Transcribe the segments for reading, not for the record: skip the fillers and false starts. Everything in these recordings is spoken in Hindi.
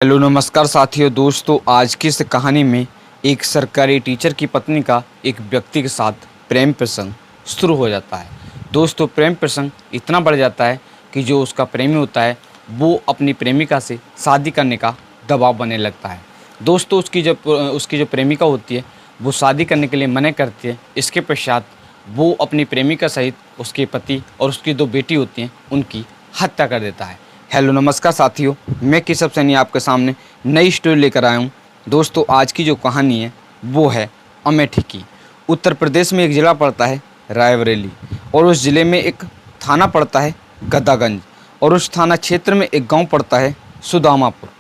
हेलो नमस्कार साथियों। दोस्तों आज की इस कहानी में एक सरकारी टीचर की पत्नी का एक व्यक्ति के साथ प्रेम प्रसंग शुरू हो जाता है। दोस्तों प्रेम प्रसंग इतना बढ़ जाता है कि जो उसका प्रेमी होता है वो अपनी प्रेमिका से शादी करने का दबाव बनने लगता है। दोस्तों उसकी जो प्रेमिका होती है वो शादी करने के लिए मना करती है। इसके पश्चात वो अपनी प्रेमिका सहित उसके पति और उसकी 2 बेटी होती हैं उनकी हत्या कर देता है। हेलो नमस्कार साथियों, मैं केशव सैनी आपके सामने नई स्टोरी लेकर आया हूँ। दोस्तों आज की जो कहानी है वो है अमेठी की। उत्तर प्रदेश में एक ज़िला पड़ता है रायबरेली और उस ज़िले में एक थाना पड़ता है गद्दागंज और उस थाना क्षेत्र में एक गांव पड़ता है सुदामापुर।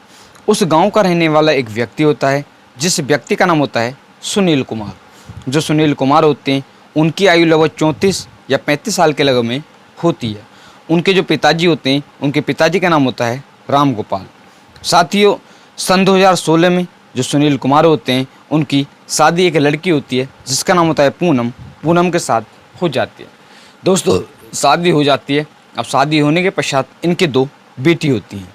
उस गांव का रहने वाला एक व्यक्ति होता है जिस व्यक्ति का नाम होता है सुनील कुमार। जो सुनील कुमार होते हैं उनकी आयु लगभग 34 या 35 साल के लगभग में होती है। उनके जो पिताजी होते हैं उनके पिताजी का नाम होता है राम गोपाल। साथियों सन 2016 में जो सुनील कुमार होते हैं उनकी शादी एक लड़की होती है जिसका नाम होता है पूनम। पूनम के साथ हो जाती है। दोस्तों शादी हो जाती है। अब शादी होने के पश्चात इनके 2 बेटी होती हैं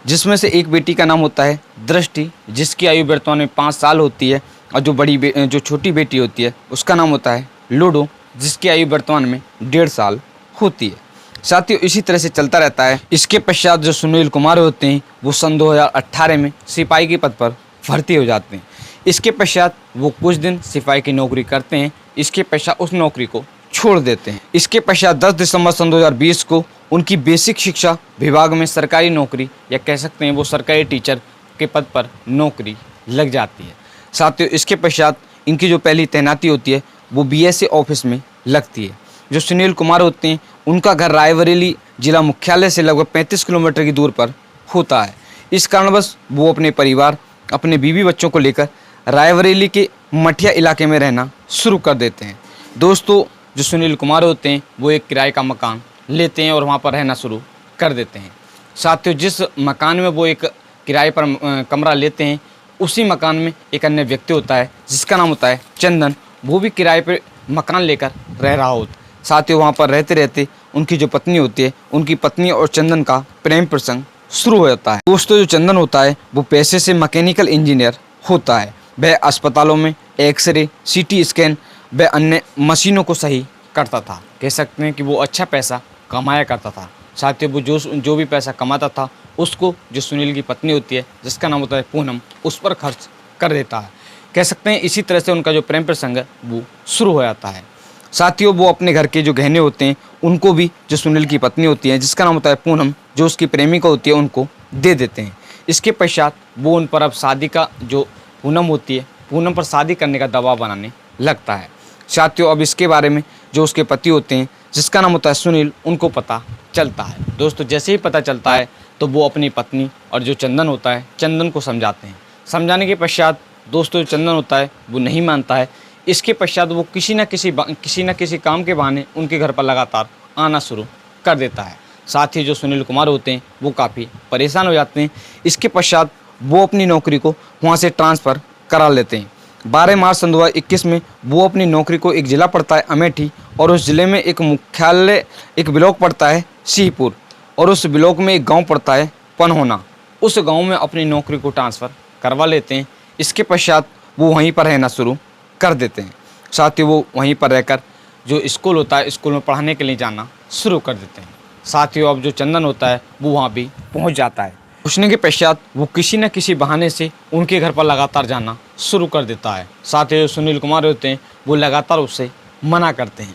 जिसमें से एक बेटी का नाम होता है दृष्टि जिसकी आयु वर्तमान में 5 साल होती है और जो छोटी बेटी होती है उसका नाम होता है लूडो जिसकी आयु वर्तमान में 1.5 साल होती है। साथियों इसी तरह से चलता रहता है। इसके पश्चात जो सुनील कुमार होते हैं वो सन 2018 में सिपाही के पद पर भर्ती हो जाते हैं। इसके पश्चात वो कुछ दिन सिपाही की नौकरी करते हैं। इसके पश्चात उस नौकरी को छोड़ देते हैं। इसके पश्चात 10 दिसंबर सन 2020 को उनकी बेसिक शिक्षा विभाग में सरकारी नौकरी या कह सकते हैं वो सरकारी टीचर के पद पर नौकरी लग जाती है। साथियों इसके पश्चात इनकी जो पहली तैनाती होती है वो बीएसए ऑफिस में लगती है। जो सुनील कुमार होते हैं उनका घर रायबरेली जिला मुख्यालय से लगभग 35 किलोमीटर की दूर पर होता है। इस कारणवश वो अपने परिवार अपने बीवी बच्चों को लेकर रायबरेली के मठिया इलाके में रहना शुरू कर देते हैं। दोस्तों जो सुनील कुमार होते हैं वो एक किराए का मकान लेते हैं और वहाँ पर रहना शुरू कर देते हैं। साथियों जिस मकान में वो एक किराए पर कमरा लेते हैं उसी मकान में एक अन्य व्यक्ति होता है जिसका नाम होता है चंदन। वो भी किराए पर मकान लेकर रह रहा होता है। साथियों वहाँ पर रहते रहते उनकी जो पत्नी होती है उनकी पत्नी और चंदन का प्रेम प्रसंग शुरू हो जाता है। दोस्तों जो चंदन होता है वो पेशे से मैकेनिकल इंजीनियर होता है। वह अस्पतालों में एक्सरे सीटी स्कैन व अन्य मशीनों को सही करता था। कह सकते हैं कि वो अच्छा पैसा कमाया करता था। साथियों वो जो भी पैसा कमाता था उसको जो सुनील की पत्नी होती है जिसका नाम होता है पूनम उस पर खर्च कर देता है। कह सकते हैं इसी तरह से उनका जो प्रेम प्रसंग है वो शुरू हो जाता है। साथियों वो अपने घर के जो गहने होते हैं उनको भी जो सुनील की पत्नी होती है जिसका नाम होता है पूनम जो उसकी प्रेमिका होती है उनको दे देते हैं। इसके पश्चात वो उन पर अब शादी का जो पूनम होती है पूनम पर शादी करने का दबाव बनाने लगता है। साथियों अब इसके बारे में जो उसके पति होते हैं जिसका नाम होता है सुनील उनको पता चलता है। दोस्तों जैसे ही पता चलता है तो वो अपनी पत्नी और जो चंदन होता है चंदन को समझाते हैं। समझाने के पश्चात दोस्तों जो चंदन होता है वो नहीं मानता है। इसके पश्चात वो किसी न किसी काम के बहाने उनके घर पर लगातार आना शुरू कर देता है। साथ ही जो सुनील कुमार होते हैं वो काफ़ी परेशान हो जाते हैं। इसके पश्चात वो अपनी नौकरी को वहाँ से ट्रांसफ़र करा लेते हैं। 12 मार्च सन 2021 में वो अपनी नौकरी को एक ज़िला पड़ता है अमेठी और उस ज़िले में एक मुख्यालय एक ब्लॉक पड़ता है सिंहपुर और उस ब्लॉक में एक गाँव पड़ता है पनहोना। उस गाँव में अपनी नौकरी को ट्रांसफ़र करवा लेते हैं। इसके पश्चात वो वहीं पर रहना शुरू कर देते हैं। साथ ही वो वहीं पर रहकर जो स्कूल होता है स्कूल में पढ़ाने के लिए जाना शुरू कर देते हैं। साथ ही अब जो चंदन होता है वो वहाँ भी पहुँच जाता है। पहुँचने के पश्चात वो किसी न किसी बहाने से उनके घर पर लगातार जाना शुरू कर देता है। साथ ही जो सुनील कुमार होते हैं वो लगातार उससे मना करते हैं।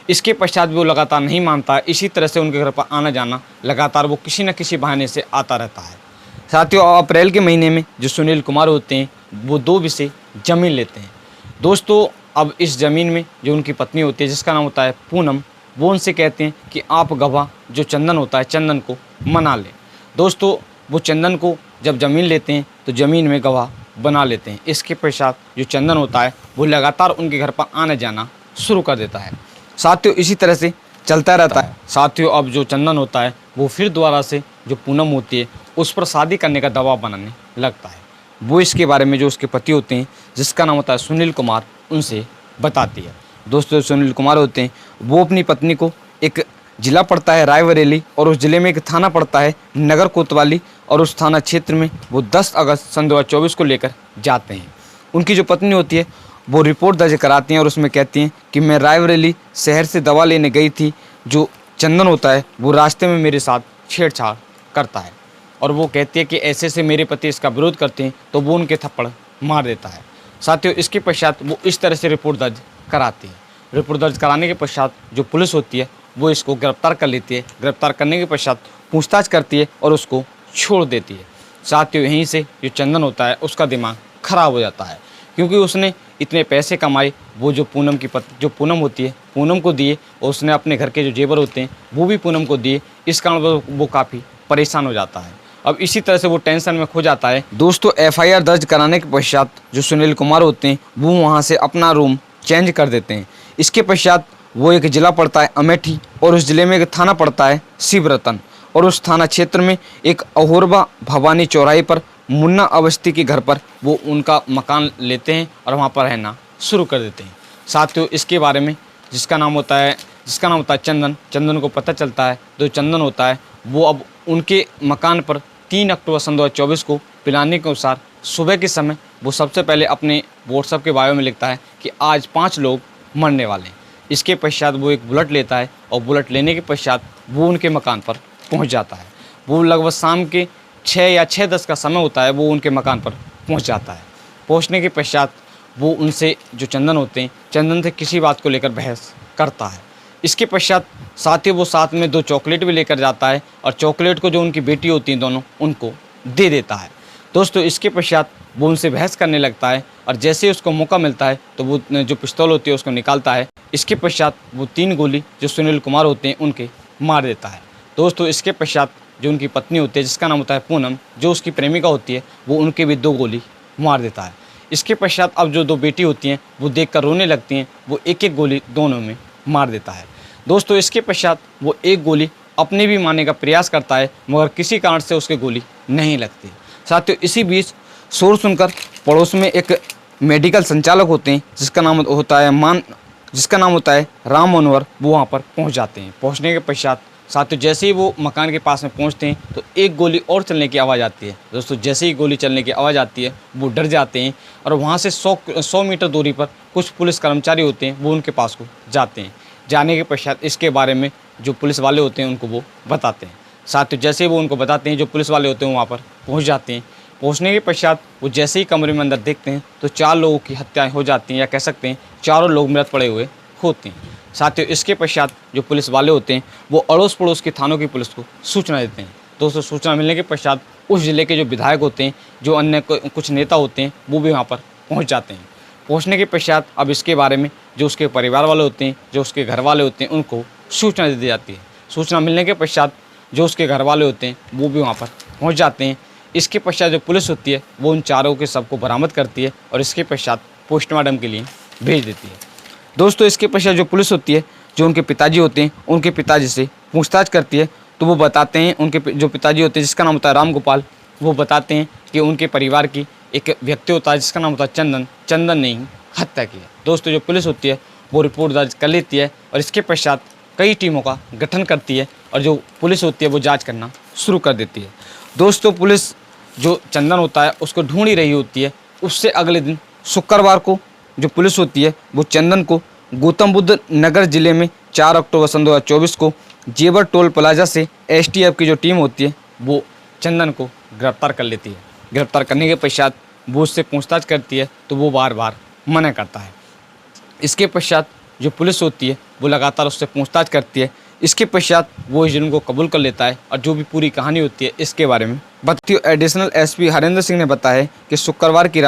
इसके पश्चात भी वो लगातार नहीं मानता है। इसी तरह से उनके घर पर आना जाना लगातार वो किसी न किसी बहाने से आता रहता है। साथियों अप्रैल के महीने में जो सुनील कुमार होते हैं वो 2 बीघे ज़मीन लेते हैं। दोस्तों अब इस ज़मीन में जो उनकी पत्नी होती है जिसका नाम होता है पूनम वो उनसे कहते हैं कि आप गवाह जो चंदन होता है चंदन को मना लें। दोस्तों वो चंदन को जब ज़मीन लेते हैं तो ज़मीन में गवाह बना लेते हैं। इसके पश्चात जो चंदन होता है वो लगातार उनके घर पर आना जाना शुरू कर देता है। साथियों इसी तरह से चलता रहता है। साथियों अब जो चंदन होता है वो फिर दोबारा से जो पूनम होती है उस पर शादी करने का दबाव बनाने लगता है। वो इसके बारे में जो उसके पति होते हैं जिसका नाम होता है सुनील कुमार उनसे बताती है। दोस्तों सुनील कुमार होते हैं वो अपनी पत्नी को एक ज़िला पड़ता है रायबरेली और उस ज़िले में एक थाना पड़ता है नगर कोतवाली और उस थाना क्षेत्र में वो 10 अगस्त सन 2024 को लेकर जाते हैं। उनकी जो पत्नी होती है वो रिपोर्ट दर्ज कराती हैं और उसमें कहती हैं कि मैं रायबरेली शहर से दवा लेने गई थी, जो चंदन होता है वो रास्ते में मेरे साथ छेड़छाड़ करता है और वो कहती है कि ऐसे से मेरे पति इसका विरोध करते हैं तो वो उनके थप्पड़ मार देता है। साथियों, इसके पश्चात वो इस तरह से रिपोर्ट दर्ज कराती है। रिपोर्ट दर्ज कराने के पश्चात जो पुलिस होती है वो इसको गिरफ्तार कर लेती है। गिरफ्तार करने के पश्चात पूछताछ करती है और उसको छोड़ देती है। साथियों, यहीं से जो चंदन होता है उसका दिमाग खराब हो जाता है, क्योंकि उसने इतने पैसे कमाए, वो जो पूनम की जो पूनम होती है पूनम को दिए और उसने अपने घर के जो जेवर होते हैं वो भी पूनम को दिए। इस कारण वो काफ़ी परेशान हो जाता है। अब इसी तरह से वो टेंशन में खो जाता है। दोस्तों, एफआईआर दर्ज कराने के पश्चात जो सुनील कुमार होते हैं वो वहाँ से अपना रूम चेंज कर देते हैं। इसके पश्चात वो एक ज़िला पड़ता है अमेठी और उस ज़िले में एक थाना पड़ता है शिवरतन और उस थाना क्षेत्र में एक अहोरबा भवानी चौराहे पर मुन्ना अवस्थी के घर पर वो उनका मकान लेते हैं और वहाँ पर रहना शुरू कर देते हैं। साथियों, इसके बारे में जिसका नाम होता है चंदन को पता चलता है। तो चंदन होता है वो अब उनके मकान पर 3 अक्टूबर सन 2024 को प्लानिंग के अनुसार सुबह के समय वो सबसे पहले अपने व्हाट्सएप के बायो में लिखता है कि आज 5 लोग मरने वाले हैं। इसके पश्चात वो एक बुलेट लेता है और बुलेट लेने के पश्चात वो उनके मकान पर पहुंच जाता है। वो लगभग शाम के 6 या 6:10 का समय होता है, वो उनके मकान पर पहुंच जाता है। पहुंचने के पश्चात वो उनसे जो चंदन होते हैं चंदन से किसी बात को लेकर बहस करता है। इसके पश्चात साथियों वो साथ में 2 चॉकलेट भी लेकर जाता है और चॉकलेट को जो उनकी बेटी होती हैं दोनों उनको दे देता है। दोस्तों, इसके पश्चात वो उनसे बहस करने लगता है और जैसे ही उसको मौका मिलता है तो वो जो पिस्तौल होती है उसको निकालता है। इसके पश्चात वो 3 गोली जो सुनील कुमार होते हैं उनके मार देता है। दोस्तों, इसके पश्चात जो उनकी पत्नी होती है जिसका नाम होता है पूनम, जो उसकी प्रेमिका होती है, वो उनके भी 2 गोली मार देता है। इसके पश्चात अब जो 2 बेटी होती हैं वो देखकर रोने लगती हैं, वो एक एक गोली दोनों में मार देता है। दोस्तों, इसके पश्चात वो एक गोली अपने भी मारने का प्रयास करता है, मगर किसी कारण से उसके गोली नहीं लगती। साथियों, इसी बीच शोर सुनकर पड़ोस में एक मेडिकल संचालक होते हैं जिसका नाम होता है राम मनोहर, वो वहाँ पर पहुँच जाते हैं। पहुँचने के पश्चात साथियों जैसे ही वो मकान के पास में पहुँचते हैं तो एक गोली और चलने की आवाज़ आती है। दोस्तों, जैसे ही गोली चलने की आवाज़ आती है वो डर जाते हैं और वहाँ से 100 मीटर दूरी पर कुछ पुलिस कर्मचारी होते हैं, वो उनके पास को जाते हैं। जाने के पश्चात इसके बारे में जो पुलिस वाले होते हैं उनको वो बताते हैं। साथियों, जैसे ही वो उनको बताते हैं, जो पुलिस वाले होते हैं वहाँ पर पहुँच जाते हैं। पहुँचने के पश्चात वो जैसे ही कमरे में अंदर देखते हैं तो 4 लोगों की हत्याएँ हो जाती हैं, या कह सकते हैं चारों लोग मृत पड़े हुए होते हैं। साथियों, इसके पश्चात जो पुलिस वाले होते हैं वो अड़ोस पड़ोस के थानों की पुलिस को सूचना देते हैं। दोस्तों, सूचना मिलने के पश्चात उस ज़िले के जो विधायक होते हैं, जो अन्य कुछ नेता होते हैं, वो भी वहाँ पर पहुँच जाते हैं। पहुँचने के पश्चात अब इसके बारे में जो उसके परिवार वाले होते हैं, जो उसके घर वाले होते हैं, उनको सूचना दे दी जाती है। सूचना मिलने के पश्चात जो उसके घर वाले होते हैं वो भी वहाँ पर पहुँच जाते हैं। इसके पश्चात जो पुलिस होती है वो उन चारों के शव को बरामद करती है और इसके पश्चात पोस्टमार्टम के लिए भेज देती है। दोस्तों, इसके पश्चात जो पुलिस होती है, जो उनके पिताजी होते हैं, उनके पिताजी से पूछताछ करती है तो वो बताते हैं, उनके जो पिताजी होते हैं जिसका नाम होता है राम गोपाल, वो बताते हैं कि उनके परिवार की एक व्यक्ति होता है जिसका नाम होता है चंदन ने ही हत्या की है। दोस्तों, जो पुलिस होती है वो रिपोर्ट दर्ज कर लेती है और इसके पश्चात कई टीमों का गठन करती है और जो पुलिस होती है वो जाँच करना शुरू कर देती है। दोस्तों, पुलिस जो चंदन होता है उसको ढूंढ ही रही होती है। उससे अगले दिन शुक्रवार को जो पुलिस होती है वो चंदन को गौतम बुद्ध नगर जिले में 4 अक्टूबर सन 2024 को जेवर टोल प्लाजा से एसटीएफ की जो टीम होती है वो चंदन को गिरफ्तार कर लेती है। गिरफ्तार करने के पश्चात वो उससे पूछताछ करती है तो वो बार बार मना करता है। इसके पश्चात जो पुलिस होती है वो लगातार उससे पूछताछ करती है। इसके पश्चात वो इस जुर्म को कबूल कर लेता है और जो भी पूरी कहानी होती है इसके बारे में बताती है। एडिशनल एसपी हरेंद्र सिंह ने बताया कि शुक्रवार की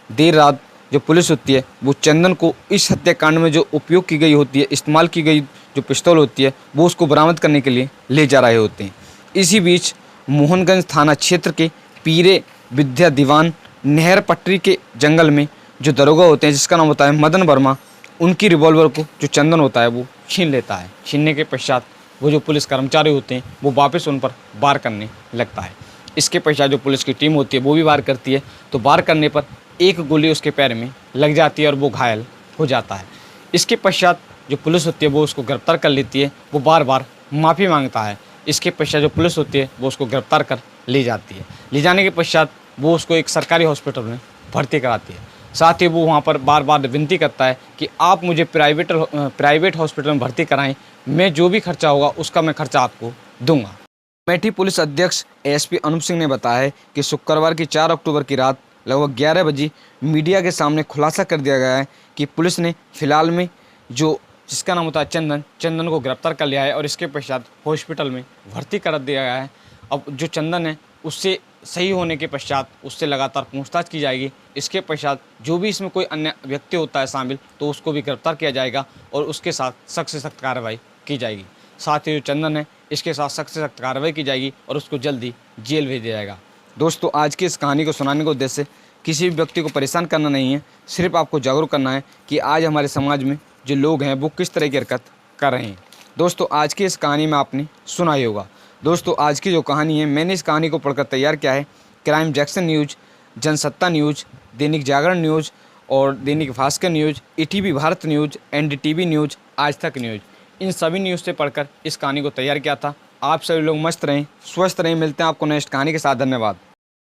देर रात जो पुलिस होती है वो चंदन को इस हत्याकांड में जो उपयोग की गई होती है, इस्तेमाल की गई जो पिस्तौल होती है, वो उसको बरामद करने के लिए ले जा रहे होते हैं। इसी बीच मोहनगंज थाना क्षेत्र के पीरे विद्या दीवान नहर पटरी के जंगल में जो दरोगा होते हैं जिसका नाम होता है मदन वर्मा, उनकी रिवॉल्वर को जो चंदन होता है वो छीन लेता है। छीनने के पश्चात वो जो पुलिस कर्मचारी होते हैं वो वापस उन पर वार करने लगता है। इसके पश्चात जो पुलिस की टीम होती है वो भी वार करती है, तो वार करने पर एक गोली उसके पैर में लग जाती है और वो घायल हो जाता है। इसके पश्चात जो पुलिस होती है वो उसको गिरफ्तार कर लेती है। वो बार बार माफ़ी मांगता है। इसके पश्चात जो पुलिस होती है वो उसको गिरफ्तार कर ले जाती है। ले जाने के पश्चात वो उसको एक सरकारी हॉस्पिटल में भर्ती कराती है। साथ ही वो वहाँ पर बार बार विनती करता है कि आप मुझे प्राइवेट हॉस्पिटल में भर्ती कराएं, मैं जो भी खर्चा होगा उसका मैं खर्चा आपको दूंगा। अमेठी पुलिस अध्यक्ष एसपी अनूप सिंह ने बताया है कि शुक्रवार की 4 अक्टूबर की रात लगभग 11 बजे मीडिया के सामने खुलासा कर दिया गया है कि पुलिस ने फिलहाल में जिसका नाम होता है चंदन को गिरफ्तार कर लिया है और इसके पश्चात हॉस्पिटल में भर्ती कर दिया गया है। अब जो चंदन है उससे सही होने के पश्चात उससे लगातार पूछताछ की जाएगी। इसके पश्चात जो भी इसमें कोई अन्य व्यक्ति होता है शामिल तो उसको भी गिरफ्तार किया जाएगा और उसके साथ सख्त से सख्त कार्रवाई की जाएगी। साथ ही जो चंदन है इसके साथ सख्त से सख्त कार्रवाई की जाएगी और उसको जल्दी जेल भेज दिया जाएगा। दोस्तों, आज की इस कहानी को सुनाने का उद्देश्य किसी भी व्यक्ति को परेशान करना नहीं है, सिर्फ आपको जागरूक करना है कि आज हमारे समाज में जो लोग हैं वो किस तरह की हरकत कर रहे हैं। दोस्तों, आज की इस कहानी में आपने सुना ही होगा। दोस्तों, आज की जो कहानी है मैंने इस कहानी को पढ़कर तैयार किया है crime junction news, Jansatta news, Dainik Jagran news और Dainik Bhaskar news, ETV Bharat news, NDTV news, आज तक न्यूज़, इन सभी न्यूज़ से पढ़कर इस कहानी को तैयार किया था। आप सभी लोग मस्त रहें, स्वस्थ रहें। मिलते हैं आपको नेक्स्ट कहानी के साथ। धन्यवाद।